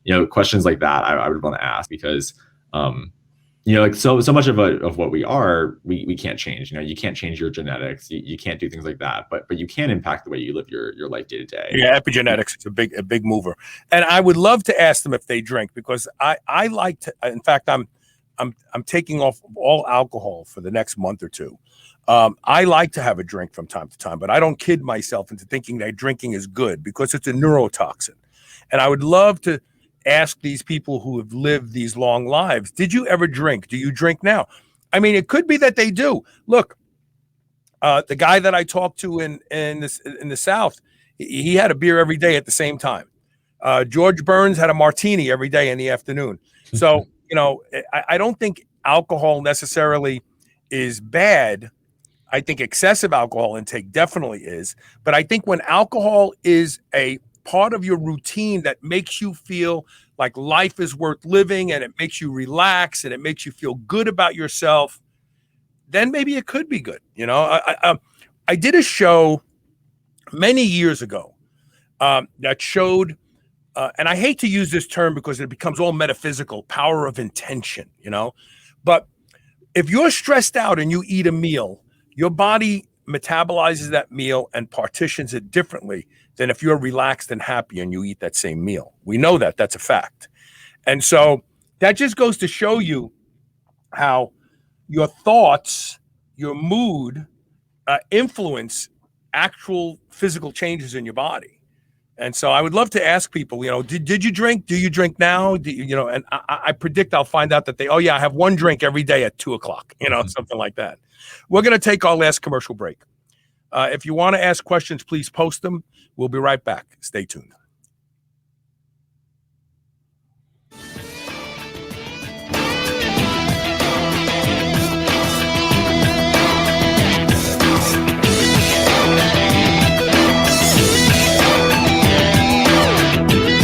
You know, questions like that I would want to ask, because, you know, like so much of what we are, we can't change. You know, you can't change your genetics. You can't do things like that, but you can impact the way you live your life day to day. Yeah, epigenetics is a big mover. And I would love to ask them if they drink, because I like to. In fact, I'm taking off all alcohol for the next month or two. I like to have a drink from time to time, but I don't kid myself into thinking that drinking is good, because it's a neurotoxin. And I would love to ask these people who have lived these long lives, did you ever drink? Do you drink now? I mean, it could be that they do. Look, the guy that I talked to in the South, he had a beer every day at the same time. George Burns had a martini every day in the afternoon. So, you know, I don't think alcohol necessarily is bad. I think excessive alcohol intake definitely is. But I think when alcohol is a part of your routine that makes you feel like life is worth living, and it makes you relax, and it makes you feel good about yourself, then maybe it could be good. You know, I did a show many years ago that showed, and I hate to use this term because it becomes all metaphysical, power of intention, you know, but if you're stressed out and you eat a meal, your body metabolizes that meal and partitions it differently than if you're relaxed and happy and you eat that same meal. We know that. That's a fact. And so that just goes to show you how your thoughts, your mood influence actual physical changes in your body. And so I would love to ask people, you know, did you drink? Do you drink now? You know, and I predict I'll find out that I have one drink every day at 2:00, you know, something like that. We're going to take our last commercial break. If you want to ask questions, please post them. We'll be right back. Stay tuned.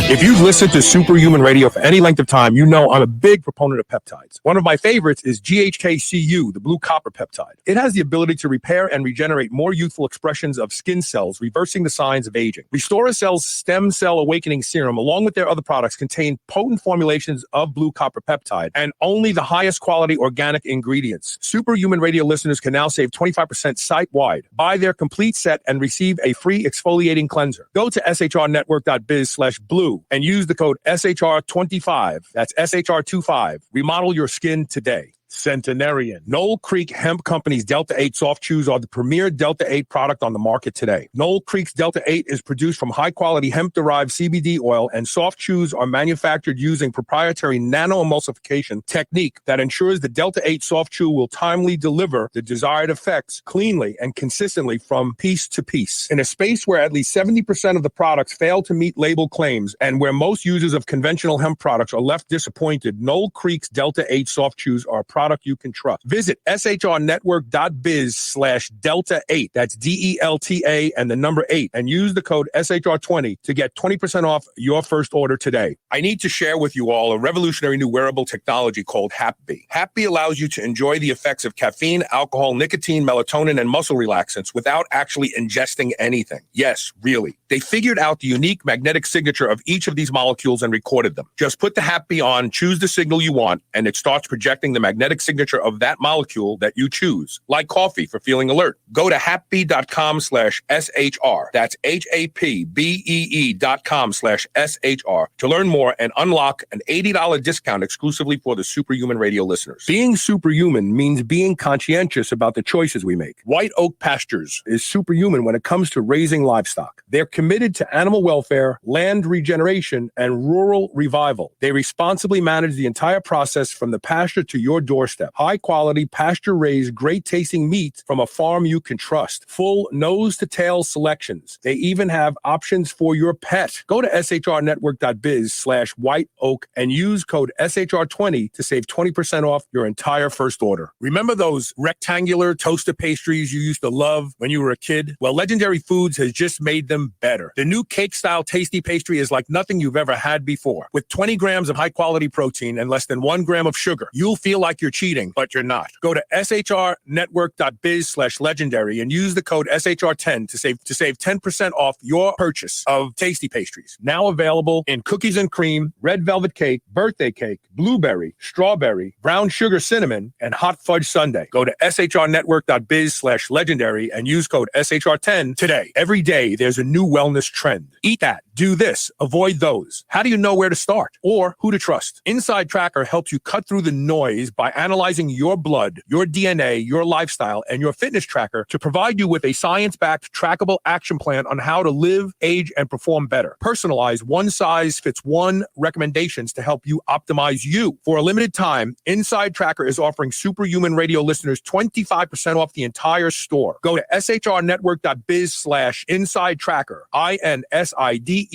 If you've listened to Superhuman Radio for any length of time, you know I'm a big proponent of peptides. One of my favorites is GHKCU, the blue copper peptide. It has the ability to repair and regenerate more youthful expressions of skin cells, reversing the signs of aging. Restora Cell's Stem Cell Awakening Serum, along with their other products, contain potent formulations of blue copper peptide and only the highest quality organic ingredients. Superhuman Radio listeners can now save 25% site-wide. Buy their complete set and receive a free exfoliating cleanser. Go to shrnetwork.biz/blue and use the code SHR25. That's SHR25. Remodel your skin today. Centenarian. Knoll Creek Hemp Company's Delta 8 soft chews are the premier Delta 8 product on the market today. Knoll Creek's Delta 8 is produced from high-quality hemp-derived CBD oil, and soft chews are manufactured using proprietary nano-emulsification technique that ensures the Delta 8 soft chew will timely deliver the desired effects cleanly and consistently from piece to piece. In a space where at least 70% of the products fail to meet label claims and where most users of conventional hemp products are left disappointed, Knoll Creek's Delta 8 soft chews are a product you can trust. Visit shrnetwork.biz/Delta8. That's DELTA and the number 8, and use the code SHR20 to get 20% off your first order today. I need to share with you all a revolutionary new wearable technology called HapBee. HapBee allows you to enjoy the effects of caffeine, alcohol, nicotine, melatonin, and muscle relaxants without actually ingesting anything. Yes, really. They figured out the unique magnetic signature of each of these molecules and recorded them. Just put the HapBee on, choose the signal you want, and it starts projecting the magnetic magnetic signature of that molecule that you choose, like coffee for feeling alert. Go to happy.com/SHR. That's HAPBEE.com/SHR to learn more and unlock an $80 discount exclusively for the Superhuman Radio listeners. Being superhuman means being conscientious about the choices we make. White Oak Pastures is superhuman when it comes to raising livestock. They're committed to animal welfare, land regeneration, and rural revival. They responsibly manage the entire process from the pasture to your doorstep. High quality, pasture raised, great tasting meat from a farm you can trust. Full nose to tail selections. They even have options for your pet. Go to shrnetwork.biz/white oak and use code SHR20 to save 20% off your entire first order. Remember those rectangular toaster pastries you used to love when you were a kid? Well, Legendary Foods has just made them better. The new cake-style tasty pastry is like nothing you've ever had before. With 20 grams of high-quality protein and less than 1 gram of sugar, you'll feel like you're cheating, but you're not. Go to shrnetwork.biz/legendary and use the code SHR10 to save 10% off your purchase of tasty pastries. Now available in cookies and cream, red velvet cake, birthday cake, blueberry, strawberry, brown sugar cinnamon, and hot fudge sundae. Go to shrnetwork.biz/legendary and use code SHR10 today. Every day, there's a new wellness trend. Eat that. Do this. Avoid those. How do you know where to start or who to trust? Inside Tracker helps you cut through the noise by analyzing your blood, your DNA, your lifestyle, and your fitness tracker to provide you with a science-backed, trackable action plan on how to live, age, and perform better. Personalized, one-size-fits-one recommendations to help you optimize you. For a limited time, Inside Tracker is offering Superhuman Radio listeners 25% off the entire store. Go to shrnetwork.biz/inside tracker, INSIDETRACKER,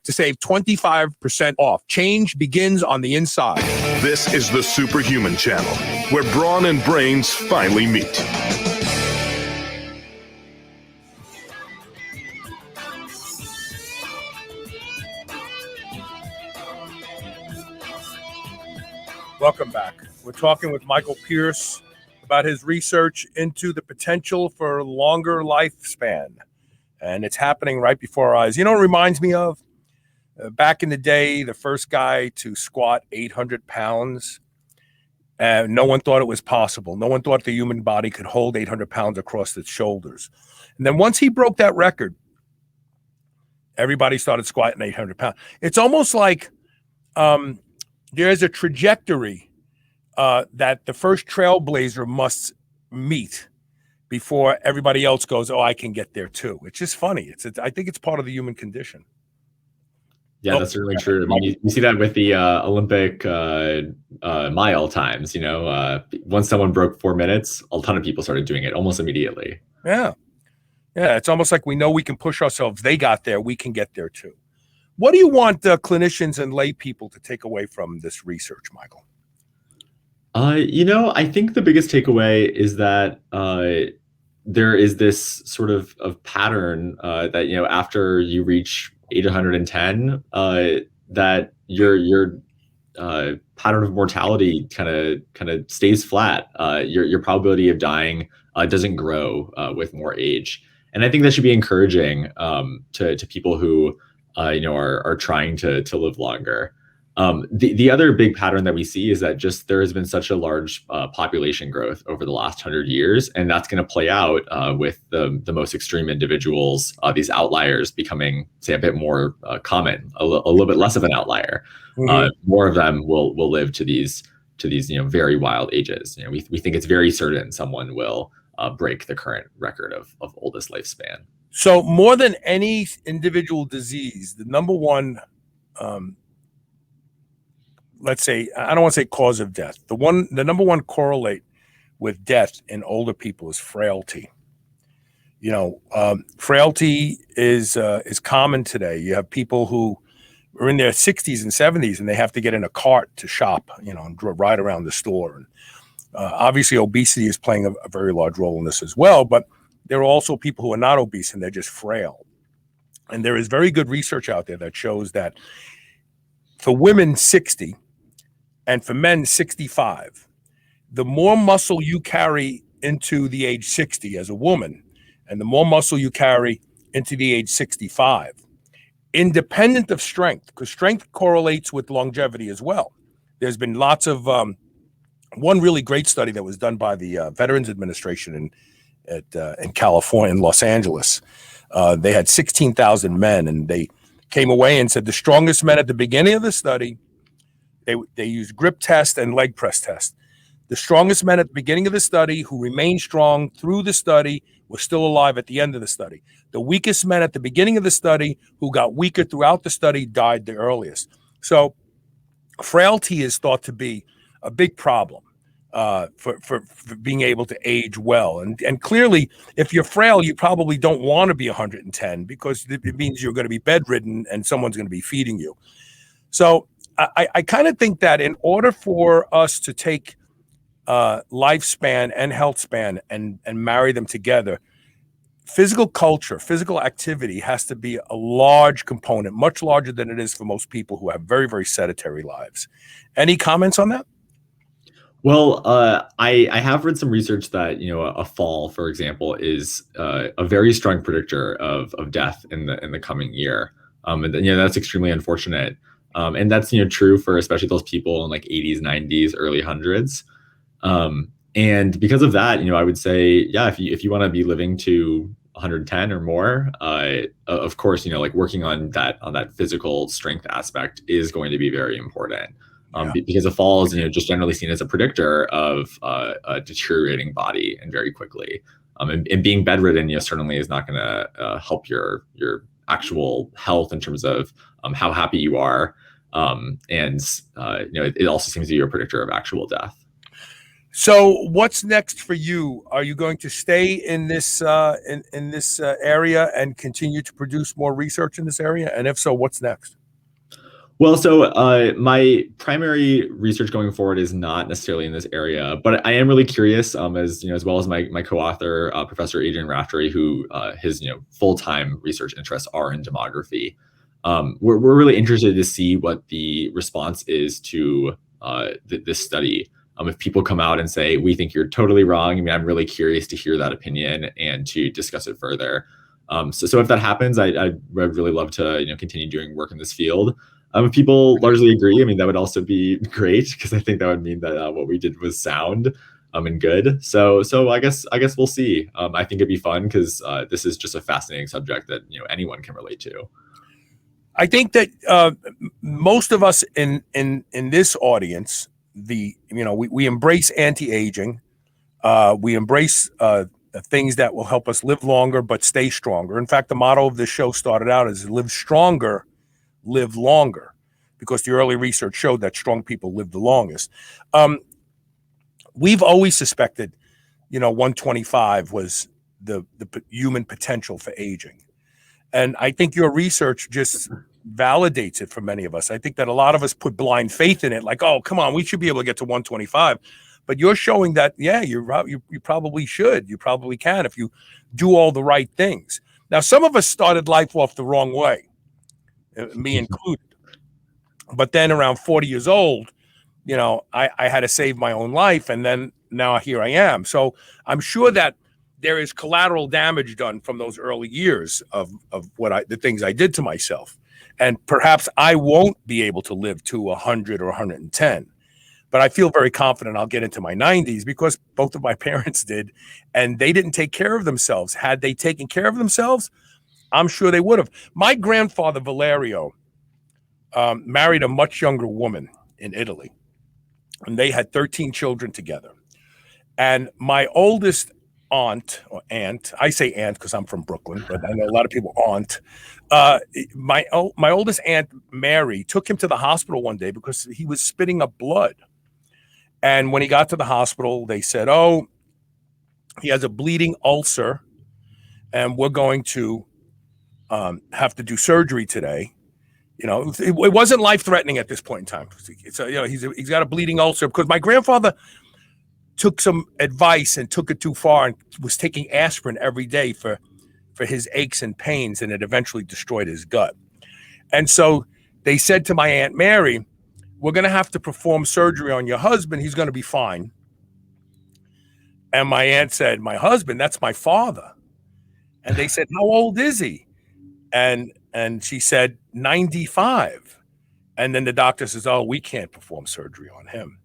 to save 25% off. Change begins on the inside. This is the Superhuman Channel, where brawn and brains finally meet. Welcome back. We're talking with Michael Pearce about his research into the potential for longer lifespan. And it's happening right before our eyes. You know what it reminds me of? Back in the day, the first guy to squat 800 pounds, no one thought it was possible. No one thought the human body could hold 800 pounds across its shoulders. And then once he broke that record, everybody started squatting 800 pounds. It's almost like there's a trajectory that the first trailblazer must meet before everybody else goes, oh, I can get there too. It's just funny. I think it's part of the human condition. Yeah, that's certainly true. I mean, you see that with the Olympic mile times. You know, once someone broke 4 minutes, a ton of people started doing it almost immediately. Yeah. It's almost like we know we can push ourselves. They got there. We can get there too. What do you want clinicians and lay people to take away from this research, Michael? You know, I think the biggest takeaway is that there is this sort of pattern that, you know, after you reach 810, that your pattern of mortality kind of stays flat. Your probability of dying doesn't grow with more age, and I think that should be encouraging to people who you know, are trying to live longer. The other big pattern that we see is that just there has been such a large population growth over the last 100 years, and that's going to play out with the most extreme individuals, these outliers becoming, say, a bit more common, a little bit less of an outlier. Mm-hmm. More of them will live to these you know, very wild ages. You know, we think it's very certain someone will break the current record of oldest lifespan. So more than any individual disease, the number one, let's say, I don't want to say cause of death. The number one correlate with death in older people is frailty. You know, frailty is common today. You have people who are in their 60s and 70s and they have to get in a cart to shop, you know, and ride around the store. And obviously obesity is playing a very large role in this as well, but there are also people who are not obese and they're just frail. And there is very good research out there that shows that for women 60 and for men 65, the more muscle you carry into the age 60 as a woman and the more muscle you carry into the age 65, independent of strength, because strength correlates with longevity as well. There's been lots of one really great study that was done by the Veterans Administration in California, in Los Angeles. They had 16,000 men, and they came away and said the strongest men at the beginning of the study, they used grip test and leg press test. The strongest men at the beginning of the study who remained strong through the study were still alive at the end of the study. The weakest men at the beginning of the study who got weaker throughout the study died the earliest. So frailty is thought to be a big problem for being able to age well. And clearly, if you're frail, you probably don't want to be 110 because it means you're going to be bedridden and someone's going to be feeding you. So I kind of think that in order for us to take lifespan and health span and marry them together, physical culture, physical activity has to be a large component, much larger than it is for most people who have very, very sedentary lives. Any comments on that? Well, I have read some research that a fall, for example, is a very strong predictor of death in the coming year, and that's extremely unfortunate. And that's true for especially those people in like 80s, 90s, early hundreds. And because of that, I would say, yeah, if you want to be living to 110 or more, of course, like working on that physical strength aspect is going to be very important. Because a fall is just generally seen as a predictor of a deteriorating body and very quickly. And being bedridden, certainly is not going to help your actual health in terms of how happy you are. It also seems to be a predictor of actual death. So what's next for you? Are you going to stay in this area and continue to produce more research in this area? And if so, what's next? Well, so my primary research going forward is not necessarily in this area, but I am really curious, as well as my co-author, Professor Adrian Raftery, who his full-time research interests are in demography. We're really interested to see what the response is to this study. If people come out and say, we think you're totally wrong, I mean, I'm really curious to hear that opinion and to discuss it further. So if that happens, I'd really love to continue doing work in this field. If people largely agree, I mean, that would also be great because I think that would mean that what we did was sound and good. So I guess we'll see. I think it'd be fun because this is just a fascinating subject that anyone can relate to. I think that most of us in this audience, we embrace anti-aging. We embrace things that will help us live longer but stay stronger. In fact, the motto of this show started out as live stronger, live longer, because the early research showed that strong people live the longest. We've always suspected, 125 was the human potential for aging. And I think your research just validates it for many of us. I think that a lot of us put blind faith in it, like, oh, come on, we should be able to get to 125. But you're showing that, yeah, you probably should. You probably can if you do all the right things. Now, some of us started life off the wrong way, me included. But then around 40 years old, I had to save my own life. And then now here I am. So I'm sure that there is collateral damage done from those early years of the things I did to myself. And perhaps I won't be able to live to 100 or 110. But I feel very confident I'll get into my 90s because both of my parents did. And they didn't take care of themselves. Had they taken care of themselves, I'm sure they would have. My grandfather, Valerio, married a much younger woman in Italy. And they had 13 children together. And my oldest aunt, I say aunt because I'm from Brooklyn, but I know a lot of people aunt. My oldest aunt, Mary, took him to the hospital one day because he was spitting up blood. And when he got to the hospital, they said, oh, he has a bleeding ulcer and we're going to have to do surgery today. It wasn't life-threatening at this point in time. So, he's got a bleeding ulcer because my grandfather took some advice and took it too far and was taking aspirin every day for his aches and pains, and it eventually destroyed his gut. And so they said to my Aunt Mary, we're going to have to perform surgery on your husband. He's going to be fine. And my aunt said, my husband, that's my father. And they said, how old is he? And she said, 95. And then the doctor says, oh, we can't perform surgery on him.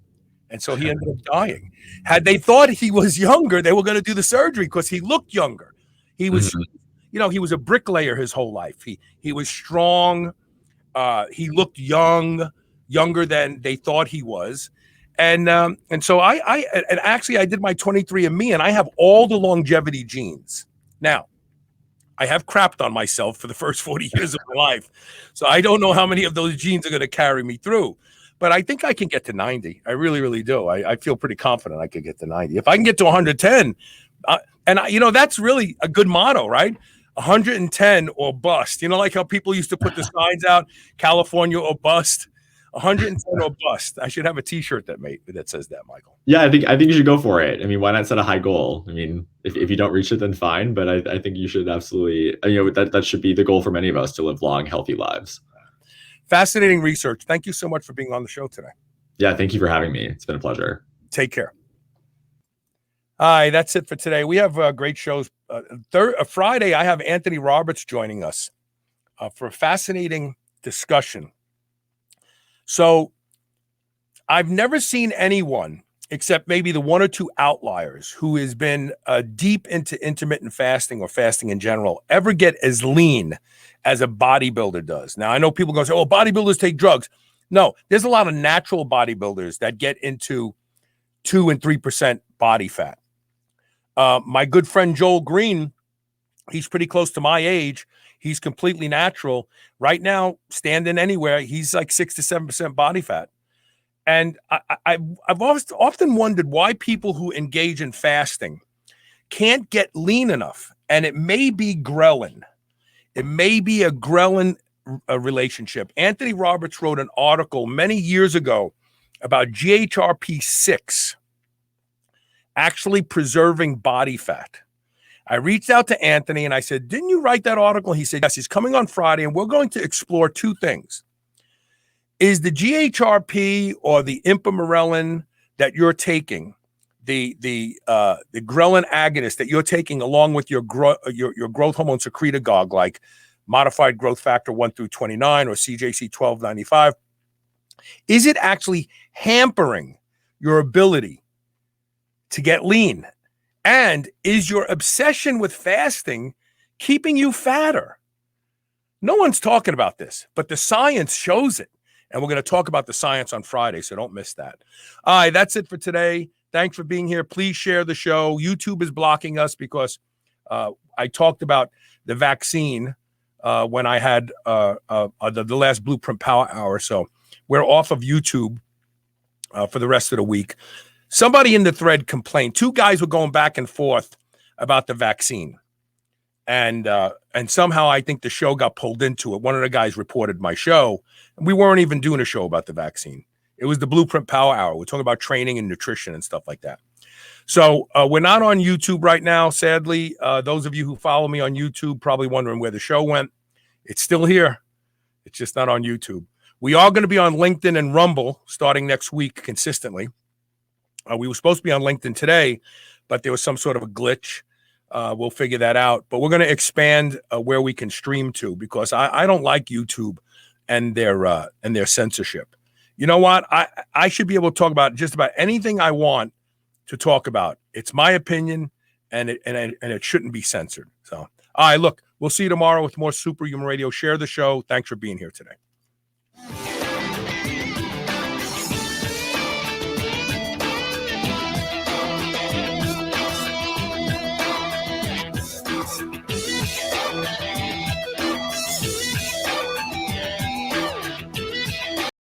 And so he ended up dying. Had they thought he was younger, they were going to do the surgery because he looked younger. He was, he was a bricklayer his whole life. He was strong. He looked younger than they thought he was. And so I did my 23andMe, and I have all the longevity genes. Now, I have crapped on myself for the first 40 years of my life. So I don't know how many of those genes are going to carry me through. But I think I can get to 90. I really, really do. I feel pretty confident I could get to 90. If I can get to 110, that's really a good motto, right? 110 or bust. Like how people used to put the signs out, California or bust. 110 or bust. I should have a T-shirt that says that, Michael. Yeah, I think you should go for it. I mean, why not set a high goal? I mean, if you don't reach it, then fine. But I think you should absolutely, that should be the goal for many of us, to live long, healthy lives. Fascinating research. Thank you so much for being on the show today. Yeah, thank you for having me. It's been a pleasure. Take care. All right, that's it for today. We have great shows. Friday, I have Anthony Roberts joining us for a fascinating discussion. So I've never seen anyone, except maybe the one or two outliers, who has been deep into intermittent fasting or fasting in general, ever get as lean as a bodybuilder does. Now, I know people going to say, oh, bodybuilders take drugs. No, there's a lot of natural bodybuilders that get into 2 and 3% body fat. My good friend Joel Green, he's pretty close to my age. He's completely natural. Right now, standing anywhere, he's like 6 to 7% body fat. And I've often wondered why people who engage in fasting can't get lean enough. And it may be ghrelin. It may be a ghrelin relationship. Anthony Roberts wrote an article many years ago about GHRP6 actually preserving body fat. I reached out to Anthony and I said, didn't you write that article? He said, yes, he's coming on Friday, and we're going to explore two things. Is the GHRP or the ipamorelin that you're taking, the ghrelin agonist that you're taking along with your growth hormone secretagogue, like modified growth factor 1 through 29 or CJC 1295, is it actually hampering your ability to get lean? And is your obsession with fasting keeping you fatter? No one's talking about this, but the science shows it. And we're going to talk about the science on Friday, so don't miss that. All right, that's it for today. Thanks for being here. Please share the show. YouTube is blocking us because I talked about the vaccine when I had the last Blueprint Power Hour. So we're off of YouTube for the rest of the week. Somebody in the thread complained. Two guys were going back and forth about the vaccine. And somehow I think the show got pulled into it. One of the guys reported my show, and we weren't even doing a show about the vaccine. It was the Blueprint Power Hour. We're talking about training and nutrition and stuff like that. So we're not on YouTube right now, sadly. Those of you who follow me on YouTube probably wondering where the show went. It's still here. It's just not on YouTube. We are going to be on LinkedIn and Rumble starting next week consistently. We were supposed to be on LinkedIn today, but there was some sort of a glitch. We'll figure that out. But we're going to expand where we can stream to, because I don't like YouTube and their censorship. You know what? I should be able to talk about just about anything I want to talk about. It's my opinion, and it shouldn't be censored. So, all right, look, we'll see you tomorrow with more Superhuman Radio. Share the show. Thanks for being here today.